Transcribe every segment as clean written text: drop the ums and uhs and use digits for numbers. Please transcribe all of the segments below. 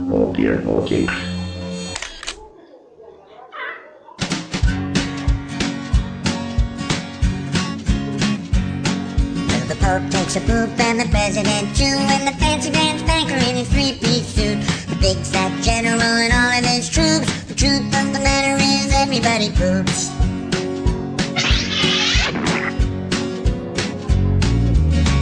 Oh dear, okay. The Pope takes a poop and the President too, and the fancy Grand Banker in his three-piece suit, the big fat general and all of his troops. The truth of the matter is everybody poops.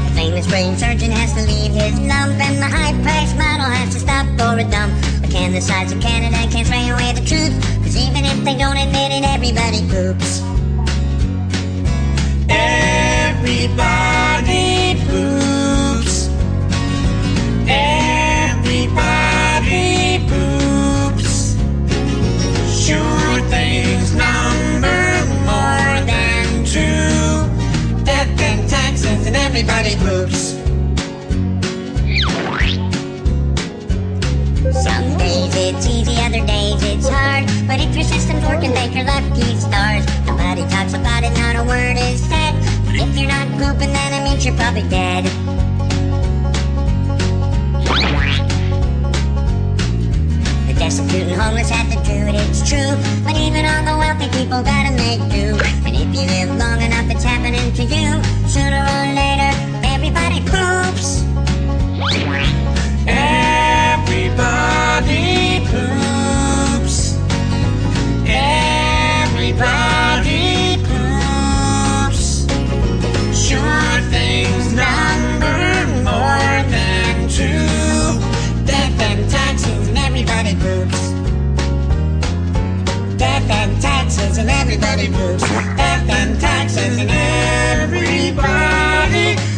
The famous brain surgeon has to leave his lump, and the high-priced model has to stop for a dump. But can the sides of Canada can't spray away the truth, 'cause even if they don't admit it, everybody poops. Everybody poops. Everybody poops. Sure things number more than two. Death and taxes and everybody poops. Some days it's easy, other days it's hard, but if your system's working, thank your lucky stars. Nobody talks about it, not a word is said. If you're not pooping, then it means you're probably dead. The destitute and homeless have to do it, it's true, but even all the wealthy people gotta make do. And if you live long enough, it's happening to you. Sooner or later, everybody poops. Everybody poops. Everybody poops. Sure things number more than two. Death and taxes and everybody poops. Death and taxes and everybody poops. Death and taxes and everybody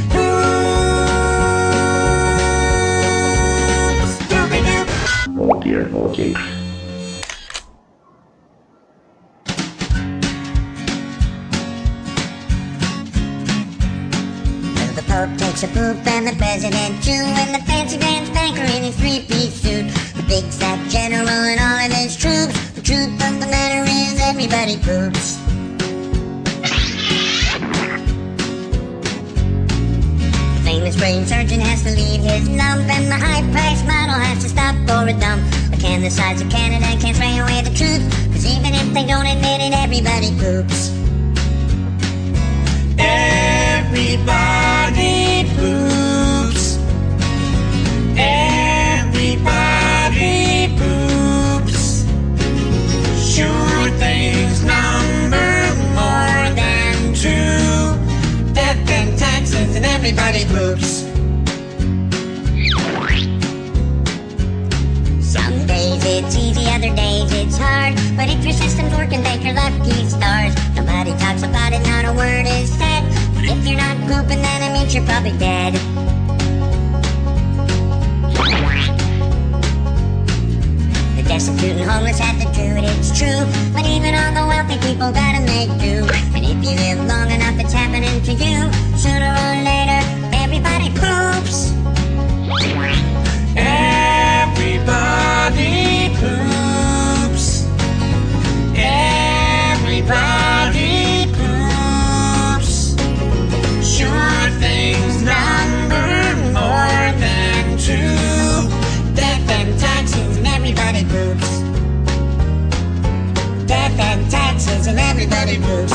poops. Doobie-doo. Oh dear, okay. The Pope takes a poop and the President too, and the fancy Grand Banker in his three-piece suit, the big fat general and all of his troops. The truth of the matter is everybody poops. The famous brain surgeon has to leave his lump, and the high-priced model has to stop for a dump. But can the sides of Canada can't spray away the truth, 'cause even if they don't admit it, everybody poops. Everybody poops. Everybody poops. Sure things number more than two. Death and taxes and everybody poops. Some days it's easy, other days it's hard, but if your system's working, thank your lucky stars. Nobody talks about it, not a word is said. But if you're not pooping, then it means you're probably dead. The destitute and homeless have to do it, it's true, but even all the wealthy people gotta make do. And if you live long enough, it's happening to you. Sooner or later, everybody poops. Everybody poops. Everybody poops. Sure things number more than two. Death and taxes and everybody poops. Death and taxes and everybody poops.